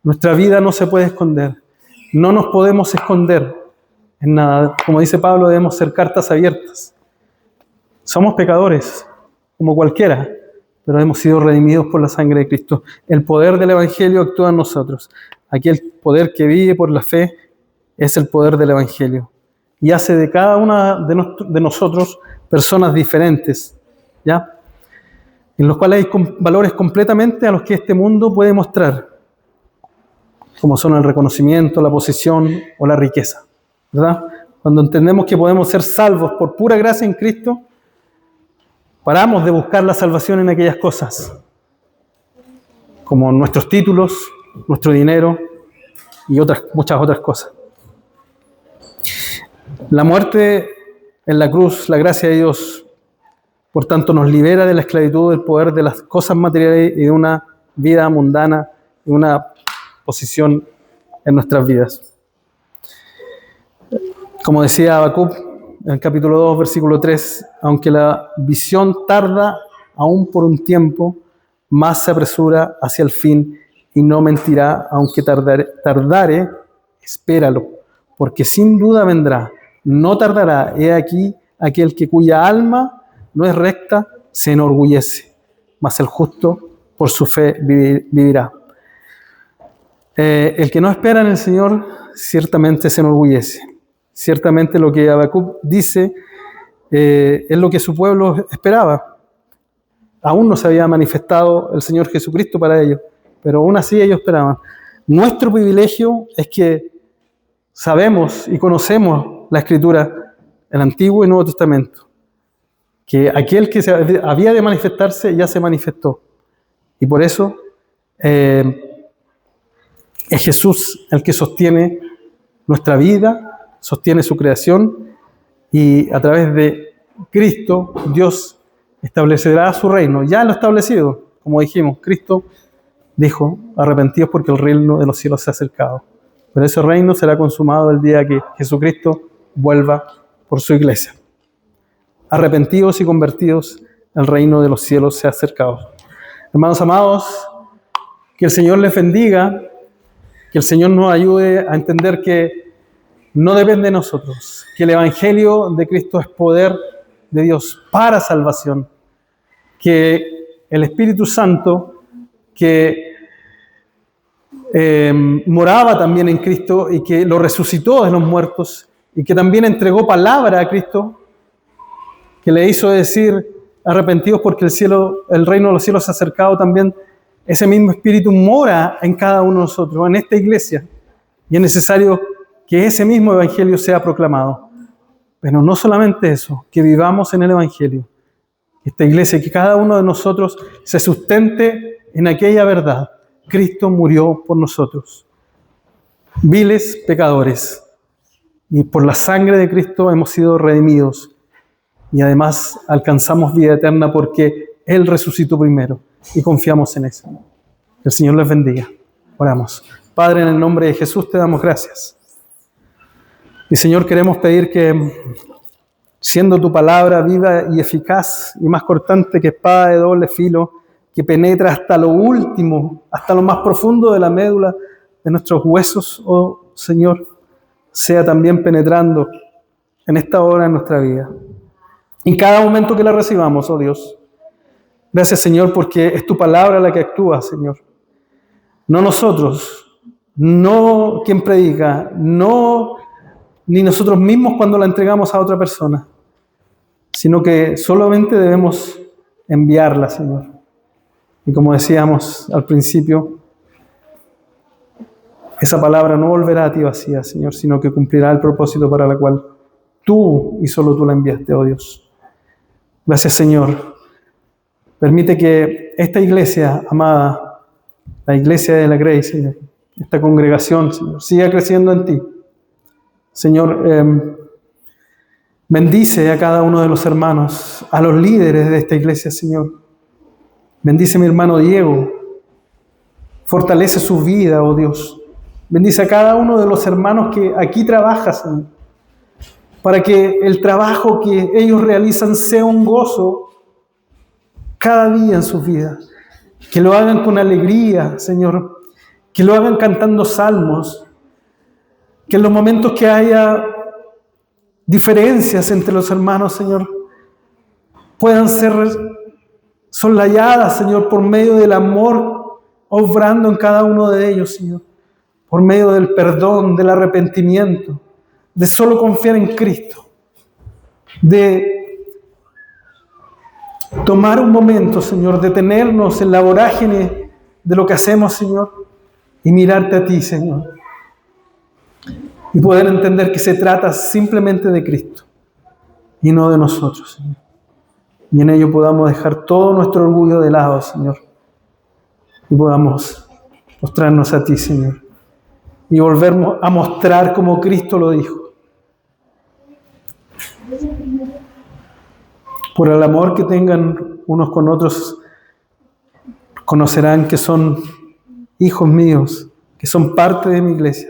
Nuestra vida no se puede esconder. No nos podemos esconder en nada. Como dice Pablo, debemos ser cartas abiertas. Somos pecadores, como cualquiera, pero hemos sido redimidos por la sangre de Cristo. El poder del Evangelio actúa en nosotros. Aquel poder que vive por la fe es el poder del Evangelio. Y hace de cada una de nosotros personas diferentes, ¿ya? En los cuales hay valores completamente a los que este mundo puede mostrar, como son el reconocimiento, la posición o la riqueza, ¿verdad? Cuando entendemos que podemos ser salvos por pura gracia en Cristo, paramos de buscar la salvación en aquellas cosas, como nuestros títulos, nuestro dinero y muchas otras cosas. La muerte en la cruz, la gracia de Dios, por tanto, nos libera de la esclavitud del poder de las cosas materiales y de una vida mundana, de una posición en nuestras vidas. Como decía Habacuc en el capítulo 2, versículo 3, aunque la visión tarda aún por un tiempo, más se apresura hacia el fin y no mentirá, aunque tardare, espéralo, porque sin duda vendrá, no tardará. He aquí aquel cuya alma no es recta, se enorgullece, mas el justo por su fe vivirá. El que no espera en el Señor ciertamente se enorgullece. Ciertamente lo que Habacuc dice es lo que su pueblo esperaba. Aún no se había manifestado el Señor Jesucristo para ellos, pero aún así ellos esperaban. Nuestro privilegio es que sabemos y conocemos la Escritura, el Antiguo y Nuevo Testamento, que aquel que había de manifestarse ya se manifestó. Y por eso es Jesús el que sostiene nuestra vida, sostiene su creación, y a través de Cristo Dios establecerá su reino. Ya lo ha establecido, como dijimos. Cristo dijo: arrepentidos porque el reino de los cielos se ha acercado. Pero ese reino será consumado el día que Jesucristo vuelva por su iglesia. Arrepentidos y convertidos, el reino de los cielos se ha acercado. Hermanos amados, que el Señor les bendiga, que el Señor nos ayude a entender que no depende de nosotros, que el Evangelio de Cristo es poder de Dios para salvación, que el Espíritu Santo, que moraba también en Cristo y que lo resucitó de los muertos y que también entregó palabra a Cristo, que le hizo decir: arrepentidos porque el reino de los cielos se ha acercado. También ese mismo Espíritu mora en cada uno de nosotros, en esta iglesia, y es necesario que ese mismo Evangelio sea proclamado. Pero no solamente eso, que vivamos en el Evangelio, esta iglesia, que cada uno de nosotros se sustente en aquella verdad: Cristo murió por nosotros, viles pecadores, y por la sangre de Cristo hemos sido redimidos. Y además alcanzamos vida eterna porque Él resucitó primero y confiamos en eso. Que el Señor les bendiga. Oramos. Padre, en el nombre de Jesús te damos gracias. Y Señor, queremos pedir que, siendo tu palabra viva y eficaz y más cortante que espada de doble filo, que penetra hasta lo último, hasta lo más profundo de la médula de nuestros huesos, oh Señor, sea también penetrando en esta hora en nuestra vida. En cada momento que la recibamos, oh Dios. Gracias, Señor, porque es tu palabra la que actúa, Señor. No nosotros, no quien predica, no ni nosotros mismos cuando la entregamos a otra persona, sino que solamente debemos enviarla, Señor. Y como decíamos al principio, esa palabra no volverá a ti vacía, Señor, sino que cumplirá el propósito para el cual tú y solo tú la enviaste, oh Dios. Gracias, Señor. Permite que esta iglesia amada, la iglesia de la Grace, Señor, esta congregación, Señor, siga creciendo en ti. Señor, bendice a cada uno de los hermanos, a los líderes de esta iglesia, Señor. Bendice a mi hermano Diego. Fortalece su vida, oh Dios. Bendice a cada uno de los hermanos que aquí trabajan, Señor, para que el trabajo que ellos realizan sea un gozo cada día en sus vidas. Que lo hagan con alegría, Señor. Que lo hagan cantando salmos. Que en los momentos que haya diferencias entre los hermanos, Señor, puedan ser soslayadas, Señor, por medio del amor obrando en cada uno de ellos, Señor. Por medio del perdón, del arrepentimiento, de solo confiar en Cristo, de tomar un momento, Señor, detenernos en la vorágine de lo que hacemos, Señor, y mirarte a ti, Señor, y poder entender que se trata simplemente de Cristo y no de nosotros, Señor. Y en ello podamos dejar todo nuestro orgullo de lado, Señor, y podamos mostrarnos a ti, Señor, y volvernos a mostrar como Cristo lo dijo. Por el amor que tengan unos con otros, conocerán que son hijos míos, que son parte de mi iglesia.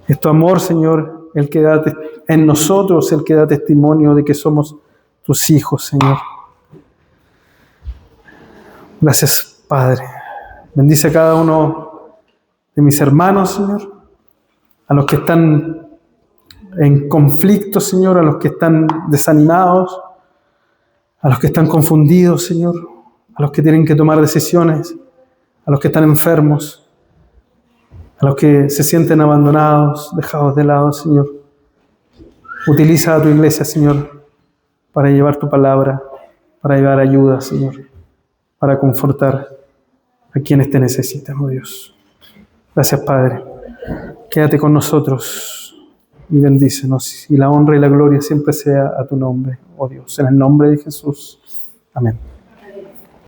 Es tu amor, Señor, el que da en nosotros, el que da testimonio de que somos tus hijos, Señor. Gracias, Padre. Bendice a cada uno de mis hermanos, Señor, a los que están en conflicto, Señor, a los que están desanimados, a los que están confundidos, Señor, a los que tienen que tomar decisiones, a los que están enfermos, a los que se sienten abandonados, dejados de lado, Señor. Utiliza a tu iglesia, Señor, para llevar tu palabra, para llevar ayuda, Señor, para confortar a quienes te necesitan, oh Dios. Gracias, Padre. Quédate con nosotros y bendícenos. Y la honra y la gloria siempre sea a tu nombre, oh Dios. En el nombre de Jesús. Amén.